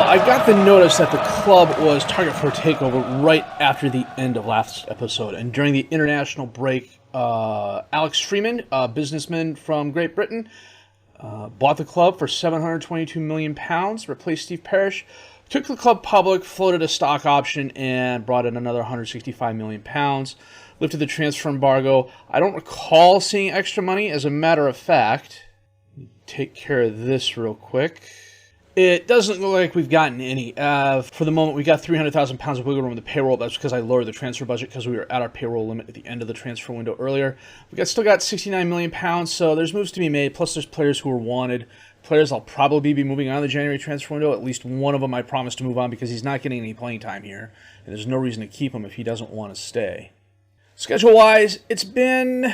I got the notice that the club was target for a takeover right after the end of last episode, and during the international break, Alex Freeman, a businessman from Great Britain, bought the club for £722 million, replaced Steve Parrish, took the club public, floated a stock option, and brought in another £165 million, lifted the transfer embargo. I don't recall seeing extra money. As a matter of fact, take care of this real quick. It doesn't look like we've gotten any. For the moment, we got £300,000 of wiggle room in the payroll. That's because I lowered the transfer budget because we were at our payroll limit at the end of the transfer window earlier. Still got £69 million, so there's moves to be made. Plus, there's players who are wanted. Players I'll probably be moving on in the January transfer window. At least one of them I promised to move on because he's not getting any playing time here. And there's no reason to keep him if he doesn't want to stay. Schedule-wise, it's been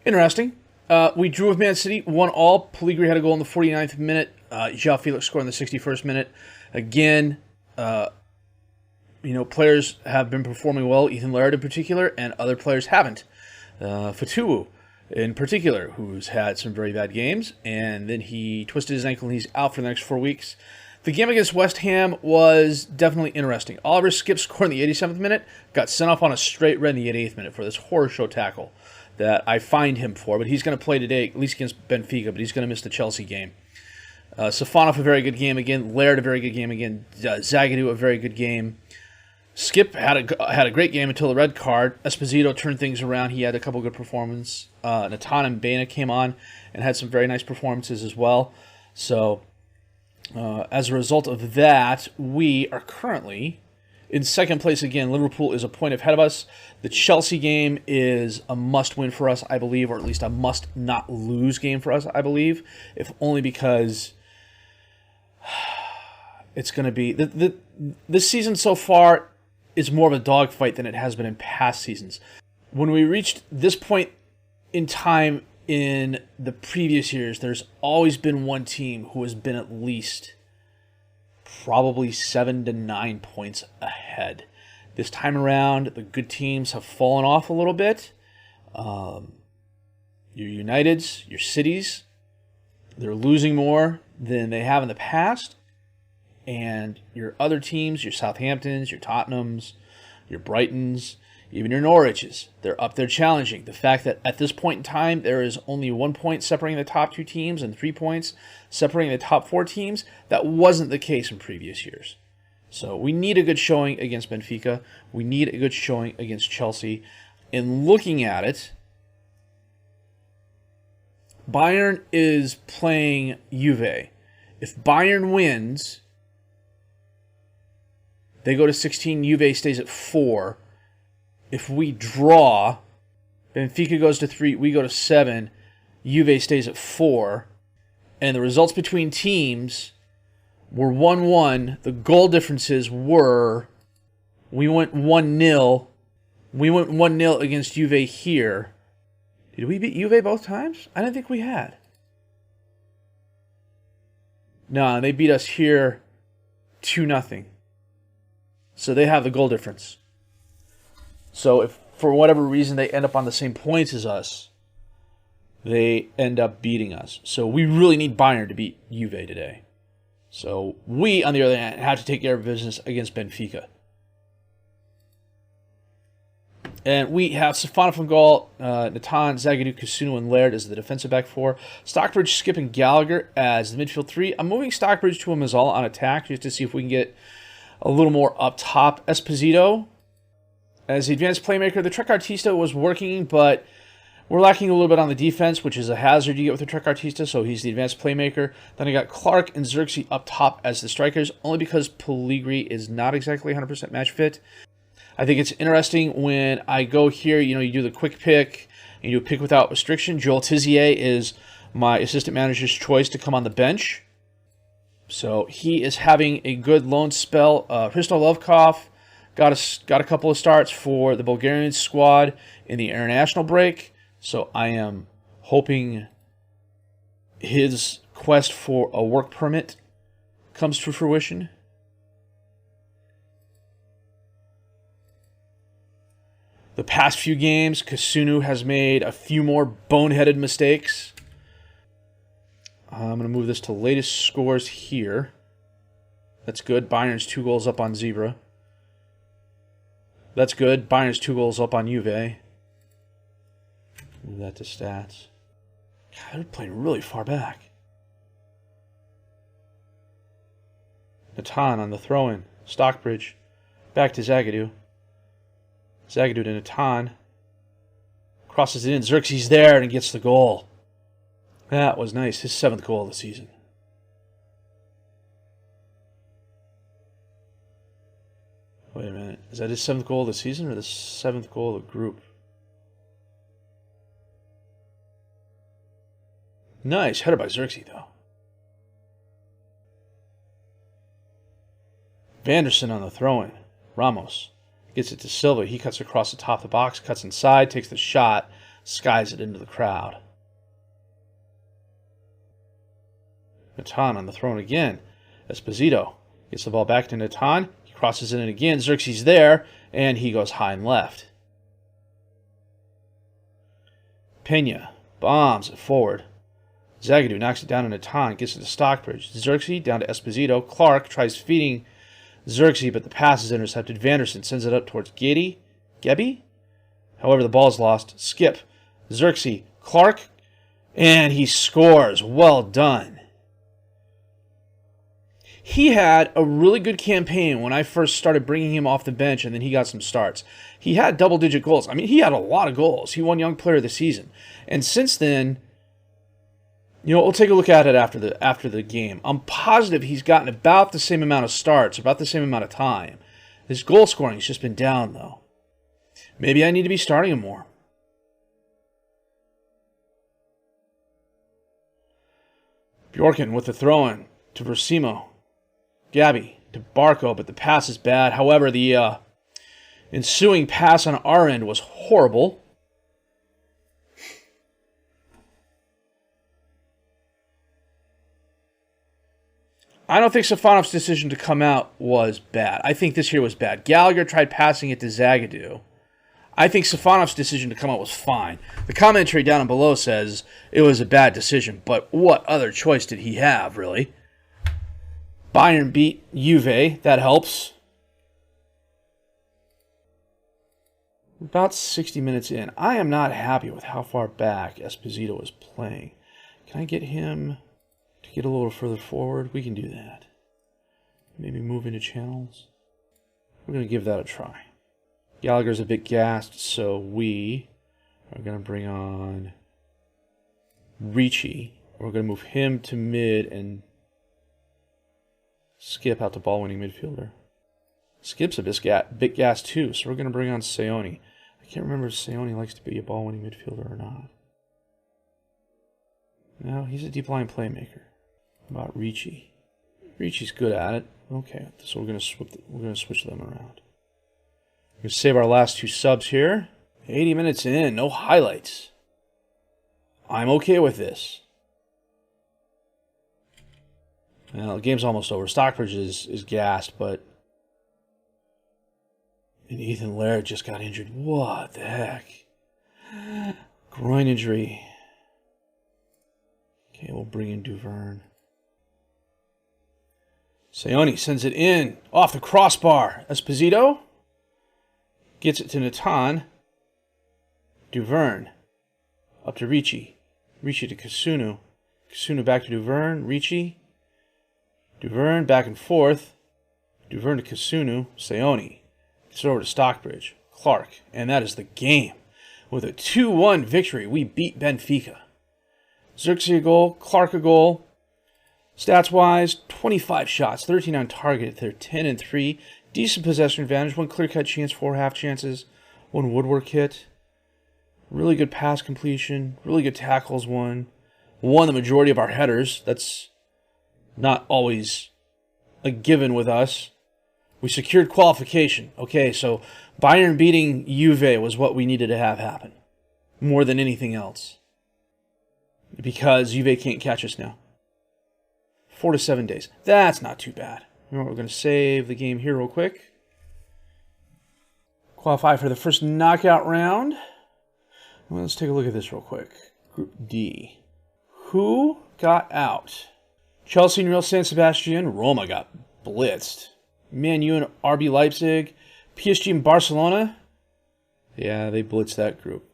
interesting. We drew with Man City, 1-1. Pellegrini had a goal in the 49th minute. João Felix scored in the 61st minute. Again, players have been performing well, Ethan Laird in particular, and other players haven't. Fatuwu in particular, who's had some very bad games, and then he twisted his ankle and he's out for the next 4 weeks. The game against West Ham was definitely interesting. Oliver Skip scored in the 87th minute, got sent off on a straight red in the 88th minute for this horror show tackle that I fined him for, but he's going to play today, at least against Benfica, but he's going to miss the Chelsea game. Safonov, a very good game again. Laird, a very good game again. Zagadou, a very good game. Skip had a great game until the red card. Esposito turned things around. He had a couple good performances. Natan and Baena came on and had some very nice performances as well. So, as a result of that, we are currently in second place again. Liverpool is a point ahead of us. The Chelsea game is a must-win for us, I believe, or at least a must-not-lose game for us, I believe, if only because it's going to be... This season so far is more of a dogfight than it has been in past seasons. When we reached this point in time in the previous years, there's always been one team who has been at least probably 7 to 9 points ahead. This time around, the good teams have fallen off a little bit. Your Uniteds, your Cities, they're losing more than they have in the past. And your other teams, your Southamptons, your Tottenhams, your Brightons, even your Norwiches, they're up there challenging. The fact that at this point in time, there is only 1 point separating the top 2 teams and 3 points separating the top 4 teams, that wasn't the case in previous years. So we need a good showing against Benfica. We need a good showing against Chelsea. In looking at it, Bayern is playing Juve. If Bayern wins, they go to 16, Juve stays at 4. If we draw, Benfica goes to 3, we go to 7, Juve stays at 4. And the results between teams were 1-1. The goal differences were, we went 1-0. We went 1-0 against Juve here. Did we beat Juve both times? I didn't think we had. No, they beat us here 2-0. So they have the goal difference. So if for whatever reason they end up on the same points as us, they end up beating us. So we really need Bayern to beat Juve today. So we, on the other hand, have to take care of business against Benfica. And we have Safonov from goal, Natan, Zagadou, Kusunu, and Laird as the defensive back 4. Stockbridge, Skip, and Gallagher as the midfield 3. I'm moving Stockbridge to a Mazzala on attack just to see if we can get a little more up top. Esposito as the advanced playmaker. The Trequartista was working, but we're lacking a little bit on the defense, which is a hazard you get with the Trequartista, so he's the advanced playmaker. Then I got Clark and Xerxes up top as the strikers, only because Pellegrini is not exactly 100% match fit. I think it's interesting when I go here, you do the quick pick, and you do a pick without restriction. Joel Tizier is my assistant manager's choice to come on the bench. So he is having a good loan spell. Hristo Lovkov got a couple of starts for the Bulgarian squad in the international break. So I am hoping his quest for a work permit comes to fruition. The past few games, Kusunu has made a few more boneheaded mistakes. I'm going to move this to latest scores here. That's good. Bayern's 2 goals up on Zebra. That's good. Bayern's 2 goals up on Juve. Move that to stats. God, they're playing really far back. Natan on the throw-in. Stockbridge. Back to Zagadou. Zagadou to Natan. Crosses it in. Xerxes there and gets the goal. That was nice. His 7th goal of the season. Wait a minute. Is that his 7th goal of the season or the 7th goal of the group? Nice. Header by Xerxes, though. Vanderson on the throw-in. Ramos gets it to Silva. He cuts across the top of the box, cuts inside, takes the shot, skies it into the crowd. Natan on the throw-in again. Esposito gets the ball back to Natan. He crosses it in again. Xerxes there, and he goes high and left. Pena bombs it forward. Zagadou knocks it down to Natan, gets it to Stockbridge. Xerxes down to Esposito. Clark tries feeding Xerxes, but the pass is intercepted. Vanderson sends it up towards Gebbie? However, the ball is lost. Skip. Xerxes. Clark. And he scores. Well done. He had a really good campaign when I first started bringing him off the bench, and then he got some starts. He had double-digit goals. I mean, he had a lot of goals. He won Young Player of the Season. And since then, you know, we'll take a look at it after the game. I'm positive he's gotten about the same amount of starts, about the same amount of time. His goal scoring has just been down, though. Maybe I need to be starting him more. Bjorken with the throw-in to Versimo. Gabby to Barco, but the pass is bad. However, the ensuing pass on our end was horrible. I don't think Safanov's decision to come out was bad. I think this here was bad. Gallagher tried passing it to Zagadou. I think Safanov's decision to come out was fine. The commentary down and below says it was a bad decision, but what other choice did he have, really? Bayern beat Juve. That helps. About 60 minutes in. I am not happy with how far back Esposito is playing. Can I get him to get a little further forward? We can do that. Maybe move into channels. We're going to give that a try. Gallagher's a bit gassed, so we are going to bring on Ricci. We're going to move him to mid and Skip out to ball-winning midfielder. Skip's a bit gassed too, so we're going to bring on Seone. I can't remember if Seone likes to be a ball-winning midfielder or not. No, he's a deep-line playmaker. How about Ricci? Ricci's good at it. Okay, so we're going to switch them around. We're going to save our last 2 subs here. 80 minutes in, no highlights. I'm okay with this. Well, the game's almost over. Stockbridge is gassed, but and Ethan Laird just got injured. What the heck? Groin injury. Okay, we'll bring in Duverne. Seone sends it in. Off the crossbar. Esposito gets it to Natan. Duverne. Up to Ricci. Ricci to Kasunu. Kasunu back to Duverne. Ricci. Duverne back and forth. Duverne to Kasunu. Seone. Gets it over to Stockbridge. Clark. And that is the game. With a 2-1 victory, we beat Benfica. Xerxes a goal. Clark a goal. Stats-wise, 25 shots, 13 on target. They're 10-3. Decent possession advantage. 1 clear-cut chance, 4 half chances. 1 woodwork hit. Really good pass completion. Really good tackles won. Won the majority of our headers. That's not always a given with us. We secured qualification. Okay, so Bayern beating Juve was what we needed to have happen. More than anything else. Because Juve can't catch us now. 4 to 7 days. That's not too bad. You know what, we're going to save the game here real quick. Qualify for the first knockout round. Well, let's take a look at this real quick. Group D. Who got out? Chelsea and Real San Sebastian. Roma got blitzed. Man U and RB Leipzig. PSG and Barcelona. Yeah, they blitzed that group.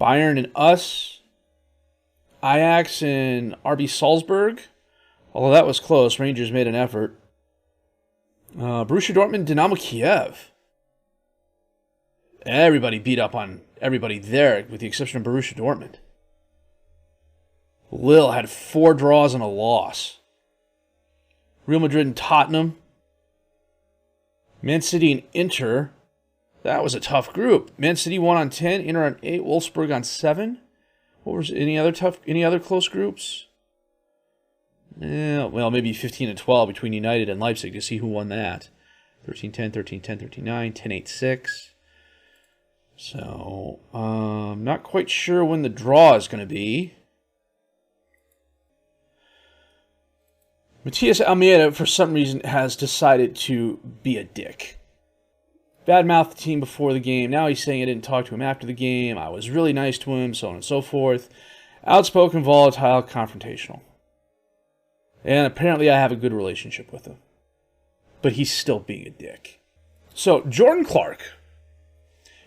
Bayern and us. Ajax and RB Salzburg. Although that was close, Rangers made an effort. Borussia Dortmund, Dynamo Kiev. Everybody beat up on everybody there, with the exception of Borussia Dortmund. Lille had 4 draws and a loss. Real Madrid and Tottenham. Man City and Inter. That was a tough group. Man City won on 10, Inter on 8, Wolfsburg on 7. What was any other close groups? Well, maybe 15 and 12 between United and Leipzig to see who won that. 13-10, 13-10, 13-9, 10-8-6. So, not quite sure when the draw is going to be. Matias Almeida, for some reason, has decided to be a dick. Badmouthed the team before the game. Now he's saying I didn't talk to him after the game. I was really nice to him, so on and so forth. Outspoken, volatile, confrontational. And apparently I have a good relationship with him. But he's still being a dick. So, Jordan Clark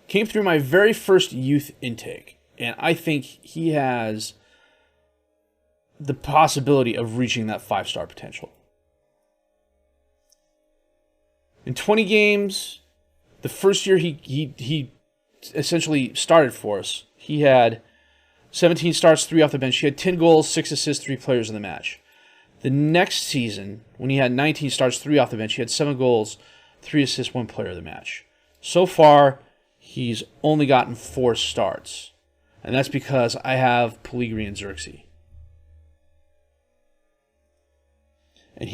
came through my very first youth intake. And I think he has the possibility of reaching that 5-star potential. In 20 games, the first year he essentially started for us, he had 17 starts, 3 off the bench. He had 10 goals, 6 assists, 3 players in the match. The next season, when he had 19 starts, 3 off the bench, he had 7 goals, 3 assists, 1 player of the match. So far, he's only gotten 4 starts. And that's because I have Pellegrini and Xerxes. And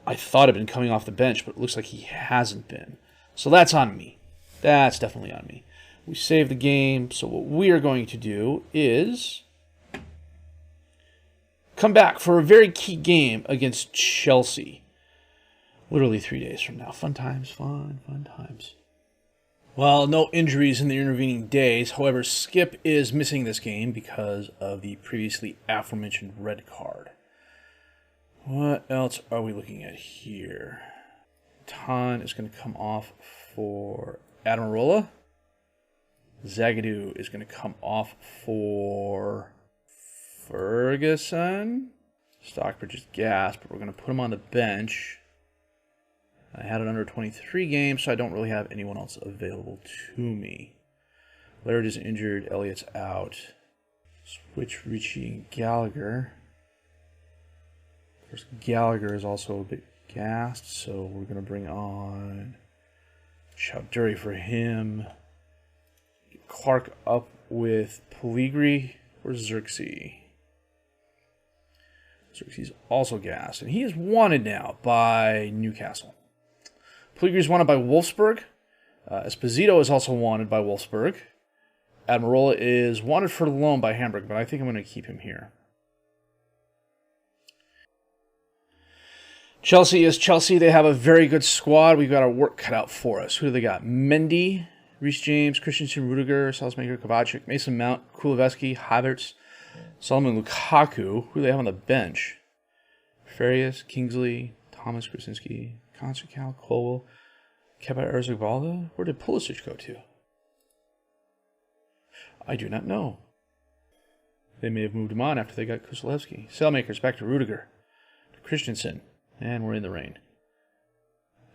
I thought had been coming off the bench, but it looks like he hasn't been. So that's on me. That's definitely on me. We saved the game, so what we are going to do is come back for a very key game against Chelsea. Literally 3 days from now. Fun times, fun times. Well, no injuries in the intervening days. However, Skip is missing this game because of the previously aforementioned red card. What else are we looking at here? Tan is going to come off for Admirola. Zagadou is going to come off for Ferguson. Stockbridge is gassed, but we're going to put him on the bench. I had an under 23 game, so I don't really have anyone else available to me. Laird is injured. Elliott's out. Switch Ricci and Gallagher. Of course, Gallagher is also a bit gassed, so we're going to bring on Chowdhury for him. Get Clark up with Pellegrini or Xerxes. Xerxes also gassed, and he is wanted now by Newcastle. Pellegrini is wanted by Wolfsburg. Esposito is also wanted by Wolfsburg. Admirola is wanted for loan by Hamburg, but I think I'm going to keep him here. Chelsea is Chelsea. They have a very good squad. We've got our work cut out for us. Who do they got? Mendy, Reece James, Christensen, Rudiger, Salzmaker, Kovacic, Mason Mount, Kulusevski, Havertz, Solomon Lukaku. Who do they have on the bench? Farias, Kingsley, Thomas Krasinski, Konsecal, Colwell, Kepa Arrizabalaga. Where did Pulisic go to? I do not know. They may have moved him on after they got Kulusevski. Saelmakers back to Rudiger, to Christensen. And we're in the rain.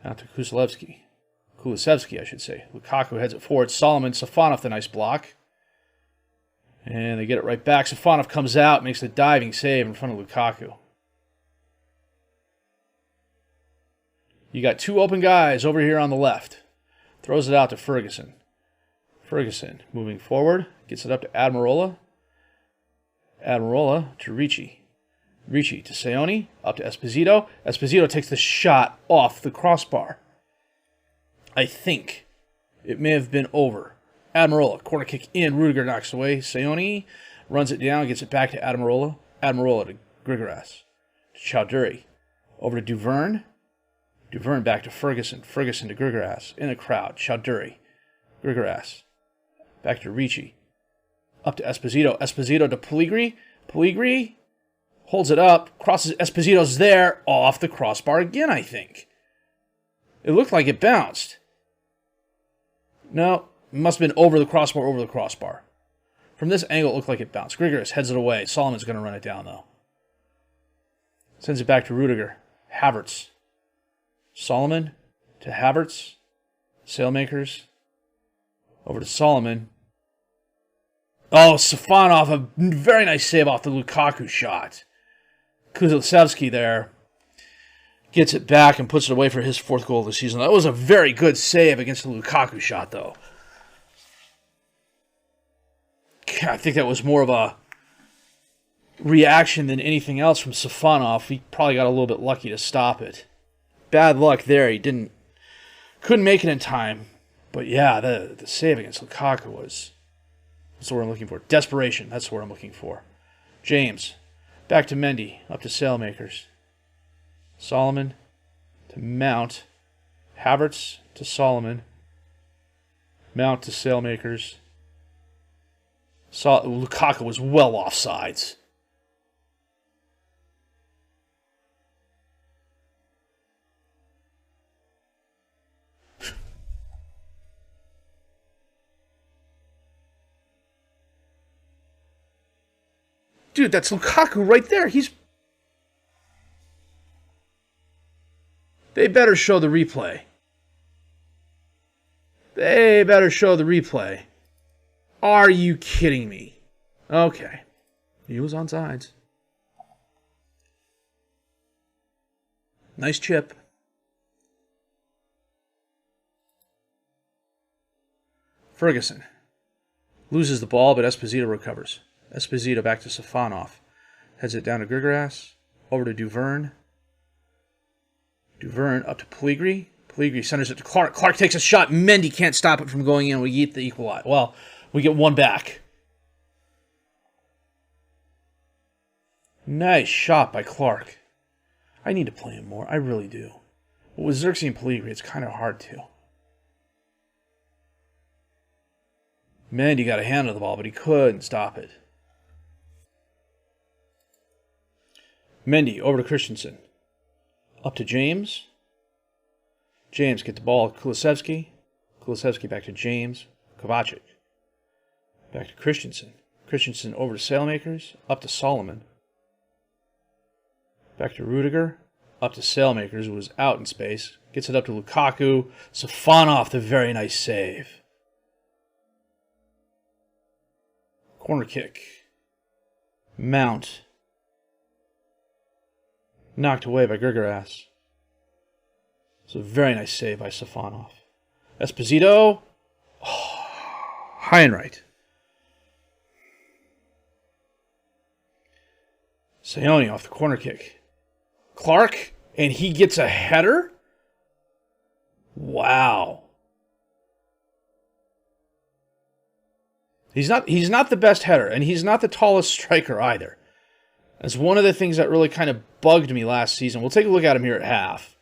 Out to Kulusevski, I should say. Lukaku heads it forward. Solomon, Safonov, the nice block. And they get it right back. Safonov comes out, makes the diving save in front of Lukaku. You got 2 open guys over here on the left. Throws it out to Ferguson. Ferguson moving forward. Gets it up to Admirola. Admirola to Ricci. Ricci to Seone, up to Esposito. Esposito takes the shot off the crossbar. I think it may have been over. Admirola, corner kick in. Rudiger knocks away. Seone runs it down, gets it back to Admirola. Admirola to Grigoras. To Chowdhury. Over to Duverne. Duverne back to Ferguson. Ferguson to Grigoras. In the crowd. Chowdhury. Grigoras. Back to Ricci. Up to Esposito. Esposito to Pellegrini. Pellegrini. Holds it up. Crosses. Esposito's there. Off the crossbar again, I think. It looked like it bounced. No. It must have been over the crossbar. From this angle, it looked like it bounced. Grigoras heads it away. Solomon's going to run it down, though. Sends it back to Rudiger. Havertz. Solomon to Havertz. Sailmakers. Over to Solomon. Oh, Safonov, a very nice save off the Lukaku shot. Kulusevski there gets it back and puts it away for his 4th goal of the season. That was a very good save against the Lukaku shot, though. I think that was more of a reaction than anything else from Safonov. He probably got a little bit lucky to stop it. Bad luck there. He couldn't make it in time. But yeah, the save against Lukaku was... That's what I'm looking for. Desperation. That's what I'm looking for. James. Back to Mendy. Up to Sailmakers. Solomon to Mount. Havertz to Solomon. Mount to Sailmakers. Lukaku was well offsides. Dude, that's Lukaku right there. They better show the replay. Are you kidding me? Okay. He was on sides. Nice chip. Ferguson. Loses the ball, but Esposito recovers. Esposito back to Safonov. Heads it down to Grigoras. Over to Duverne. Duverne up to Pellegrini. Pellegrini centers it to Clark. Clark takes a shot. Mendy can't stop it from going in. We get the equalizer. Well, we get one back. Nice shot by Clark. I need to play him more. I really do. But with Xerxes and Pellegrini, it's kind of hard to. Mendy got a hand on the ball, but he couldn't stop it. Mendy over to Christensen. Up to James. James get the ball. Kulusevski. Kulusevski back to James. Kovacic. Back to Christensen. Christensen over to Sailmakers. Up to Solomon. Back to Rudiger. Up to Sailmakers, who was out in space. Gets it up to Lukaku. Safonov, the very nice save. Corner kick. Mount. Knocked away by Grigoras. It's a very nice save by Safonov. Esposito. Oh, high and right. Sayoni off the corner kick. Clark, and he gets a header? Wow. He's not the best header, and he's not the tallest striker either. That's one of the things that really kind of bugged me last season. We'll take a look at him here at half,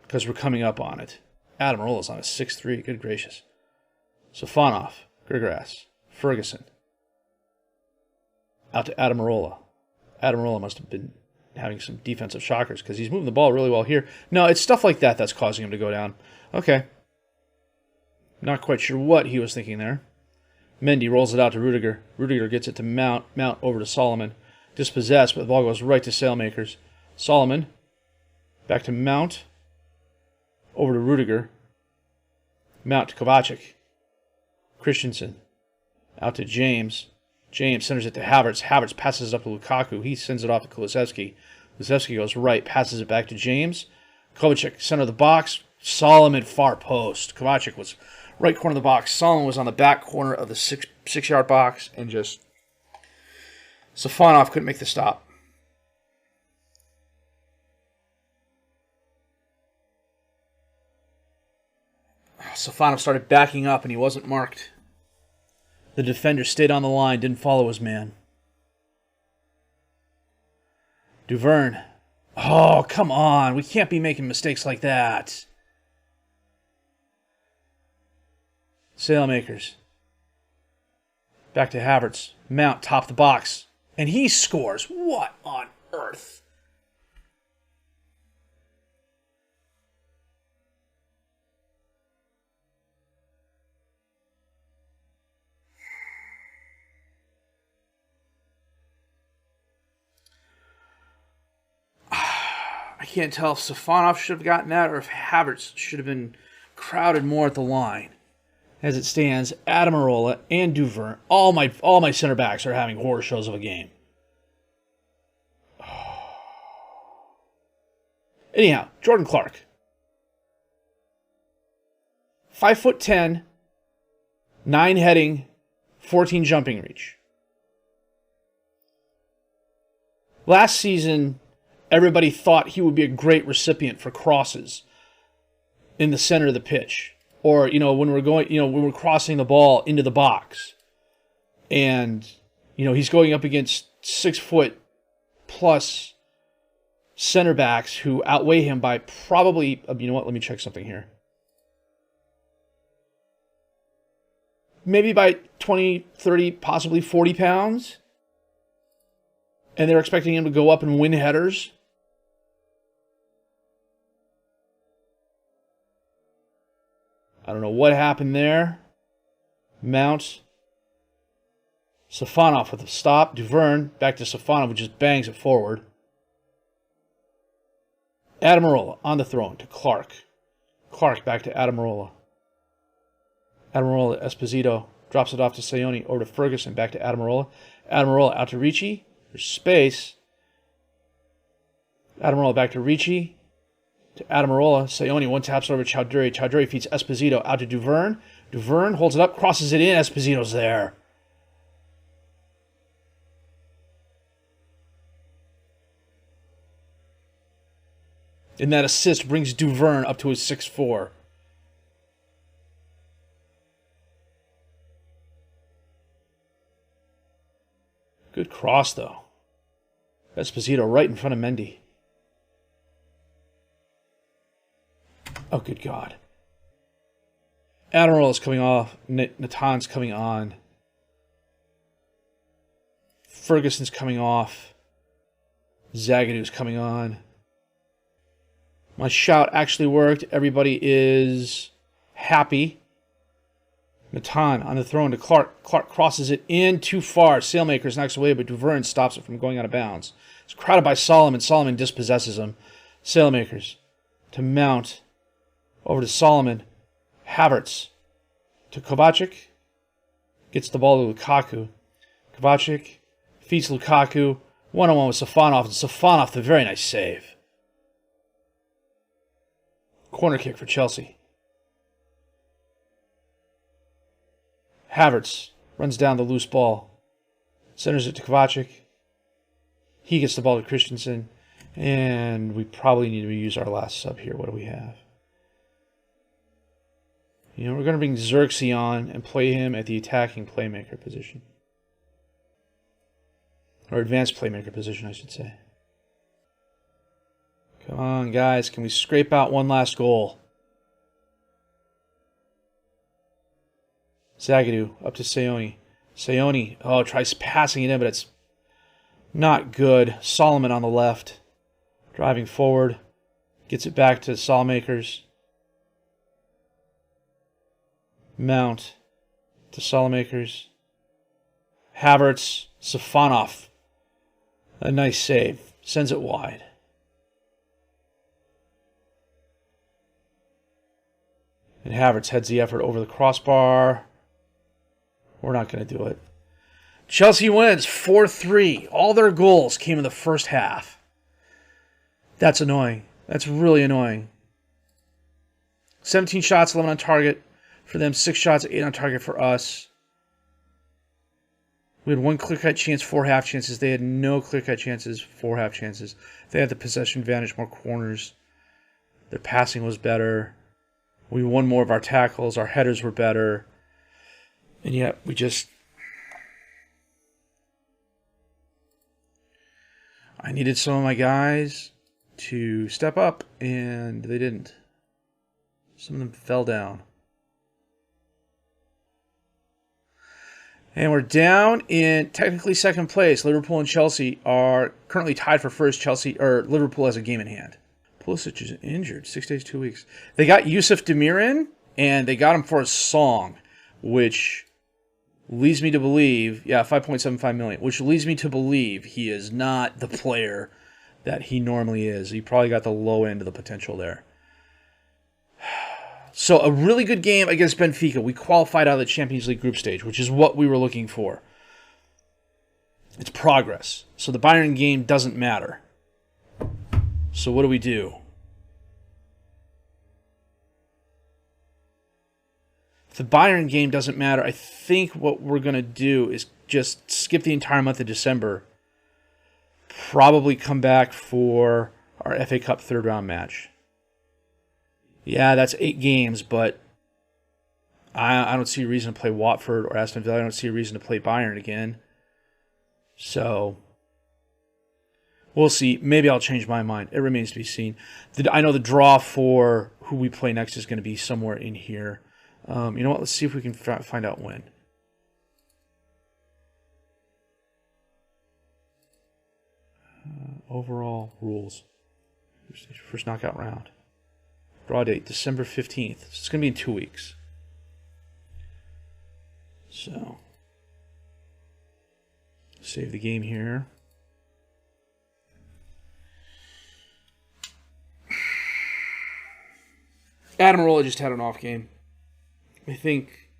because we're coming up on it. Adam Rola's on a 6'3". Good gracious. Safonov, Grigoras, Ferguson. Out to Adam Arola. Adam Arola must have been having some defensive shockers because he's moving the ball really well here. No, it's stuff like that that's causing him to go down. Okay. Not quite sure what he was thinking there. Mendy rolls it out to Rudiger. Rudiger gets it to Mount. Mount over to Solomon. Dispossessed, but the ball goes right to Sailmakers. Solomon. Back to Mount. Over to Rudiger. Mount to Kovacic. Christensen. Out to James. James centers it to Havertz. Havertz passes it up to Lukaku. He sends it off to Kulusevski. Kulusevski goes right, passes it back to James. Kovacic, center of the box. Solomon, far post. Kovacic was right corner of the box. Solomon was on the back corner of the six-yard box, and just Safonov couldn't make the stop. Safonov started backing up, and he wasn't marked. The defender stayed on the line, didn't follow his man. Duverne. Oh, come on. We can't be making mistakes like that. Sailmakers. Back to Havertz. Mount, top the box. And he scores. What on earth? I can't tell if Safonov should have gotten that or if Havertz should have been crowded more at the line. As it stands, Adamarola and Duvern, all my center backs are having horror shows of a game. Anyhow, Jordan Clark. 5'10", 9 heading, 14 jumping reach. Last season, everybody thought he would be a great recipient for crosses in the center of the pitch. Or, when we're crossing the ball into the box. And, he's going up against 6-foot plus center backs who outweigh him by probably, let me check something here. Maybe by 20, 30, possibly 40 pounds. And they're expecting him to go up and win headers. I don't know what happened there. Mount. Safonov with a stop. Duvern back to Safonov, who just bangs it forward. Adamarola on the throw to Clark. Clark back to Adamarola. Adamarola, Esposito drops it off to Sayoni. Over to Ferguson, back to Adamarola. Adamarola out to Ricci. There's space. Adamarola back to Ricci. To Adamarola. Sayoni one taps over Chowdhury. Chowdhury feeds Esposito out to Duvern. Duvern holds it up, crosses it in. Esposito's there. And that assist brings Duvern up to his 6'4". Good cross, though. Esposito right in front of Mendy. Oh, good God. Admiral's coming off. Natan's coming on. Ferguson's coming off. Zagadu's coming on. My shout actually worked. Everybody is happy. Natan on the throw into Clark. Clark crosses it in too far. Sailmakers knocks away, but Duvern stops it from going out of bounds. It's crowded by Solomon. Solomon dispossesses him. Sailmakers to Mount. Over to Solomon. Havertz to Kovacic. Gets the ball to Lukaku. Kovacic feeds Lukaku. One-on-one with Safonov. And Safonov, the very nice save. Corner kick for Chelsea. Havertz runs down the loose ball. Centers it to Kovacic. He gets the ball to Christensen. And we probably need to use our last sub here. What do we have? We're going to bring Xerxes on and play him at the attacking playmaker position. Or advanced playmaker position, I should say. Come on, guys. Can we scrape out one last goal? Zagadou up to Sayoni. Sayoni, tries passing it in, but it's not good. Solomon on the left. Driving forward. Gets it back to Solomakers. Mount to Solomakers. Havertz. Safonov. A nice save. Sends it wide. And Havertz heads the effort over the crossbar. We're not going to do it. Chelsea wins 4-3. All their goals came in the first half. That's annoying. That's really annoying. 17 shots, 11 on target for them. 6 shots, 8 on target for us. We had 1 clear-cut chance, 4 half chances. They had no clear-cut chances, 4 half chances. They had the possession advantage, more corners. Their passing was better. We won more of our tackles. Our headers were better. And yet, I needed some of my guys to step up, and they didn't. Some of them fell down. And we're down in technically second place. Liverpool and Chelsea are currently tied for first. Liverpool has a game in hand. Pulisic is injured. 6 days, 2 weeks. They got Yusuf Demir in, and they got him for a song, which leads me to believe, 5.75 million, which leads me to believe he is not the player that he normally is. He probably got the low end of the potential there. So a really good game against Benfica. We qualified out of the Champions League group stage, which is what we were looking for. It's progress. So the Bayern game doesn't matter. So what do? If the Bayern game doesn't matter, I think what we're going to do is just skip the entire month of December. Probably come back for our FA Cup third round match. Yeah, that's 8 games, but I don't see a reason to play Watford or Aston Villa. I don't see a reason to play Bayern again. So we'll see. Maybe I'll change my mind. It remains to be seen. I know the draw for who we play next is going to be somewhere in here. You know what? Let's see if we can find out when. Overall rules. First knockout round. Draw date, December 15th. So it's going to be in 2 weeks. So, save the game here. Admiral just had an off game. I think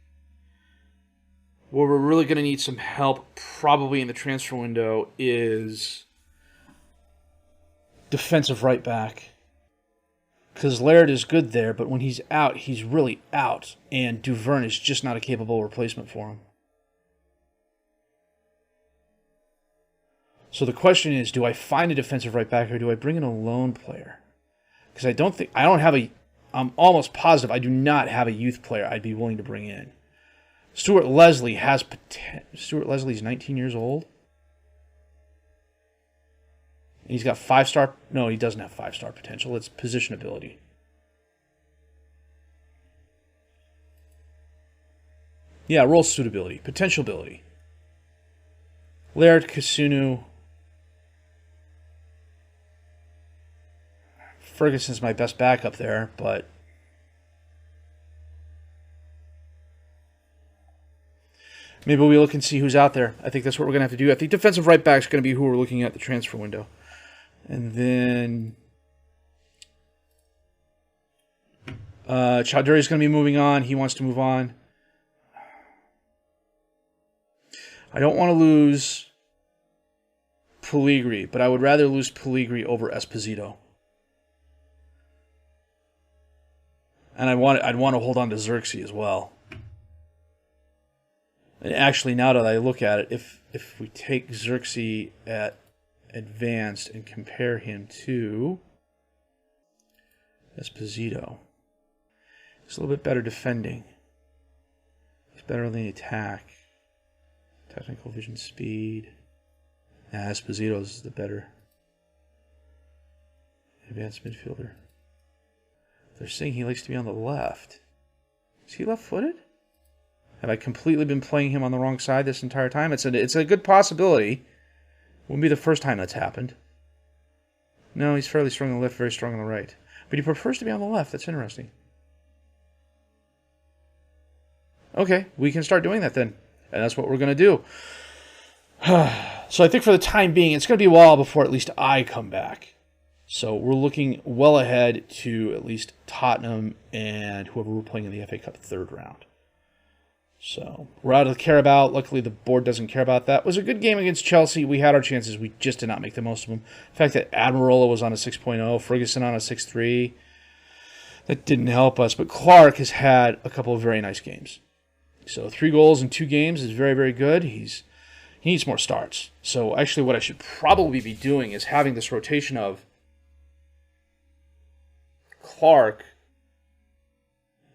where we're really going to need some help, probably in the transfer window, is defensive right back. Because Laird is good there, but when he's out, he's really out. And Duverne is just not a capable replacement for him. So the question is, do I find a defensive right back or do I bring in a loan player? Because I'm almost positive I do not have a youth player I'd be willing to bring in. Stuart Leslie has potential. Stuart Leslie's 19 years old. He's got 5-star... No, he doesn't have 5-star potential. It's position ability. Yeah, role suitability. Potential ability. Laird, Kasunu. Ferguson's my best backup there, but... maybe we look and see who's out there. I think that's what we're going to have to do. I think defensive right back is going to be who we're looking at the transfer window. And then Chowdhury's going to be moving on. He wants to move on. I don't want to lose Pellegrini, but I would rather lose Pellegrini over Esposito. And I'd want to hold on to Xerxes as well. And actually, now that I look at it, if we take Xerxes at advanced and compare him to Esposito, he's a little bit better defending. He's better on the attack. Technical vision, speed. Esposito's the better advanced midfielder. They're saying he likes to be on the left. Is he left-footed? Have I completely been playing him on the wrong side this entire time? It's a good possibility. Wouldn't be the first time that's happened. No, he's fairly strong on the left, very strong on the right. But he prefers to be on the left. That's interesting. Okay, we can start doing that then. And that's what we're going to do. So I think for the time being, it's going to be a while before at least I come back. So we're looking well ahead to at least Tottenham and whoever we're playing in the FA Cup third round. So we're out of the Carabao. Luckily, the board doesn't care about that. It was a good game against Chelsea. We had our chances. We just did not make the most of them. The fact that Admirola was on a 6.0, Ferguson on a 6.3, that didn't help us. But Clark has had a couple of very nice games. So 3 goals in 2 games is very, very good. He needs more starts. So actually what I should probably be doing is having this rotation of Clark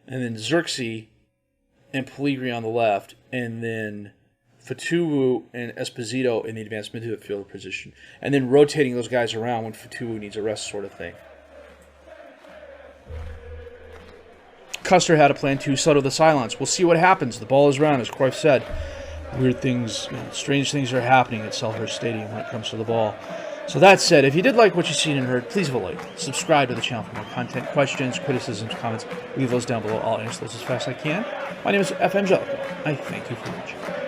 and then Xerxes and Pellegrini on the left, and then Fatuwu and Esposito in the advanced midfielder position, and then rotating those guys around when Fatuwu needs a rest, sort of thing. Custer had a plan to settle the silence. We'll see what happens. The ball is round, as Cruyff said. weird things, strange things are happening at Selhurst Stadium when it comes to the ball. So that said, if you did like what you've seen and heard, please leave a like. Subscribe to the channel for more content, questions, criticisms, comments. Leave those down below. I'll answer those as fast as I can. My name is F. Angelico. I thank you for watching.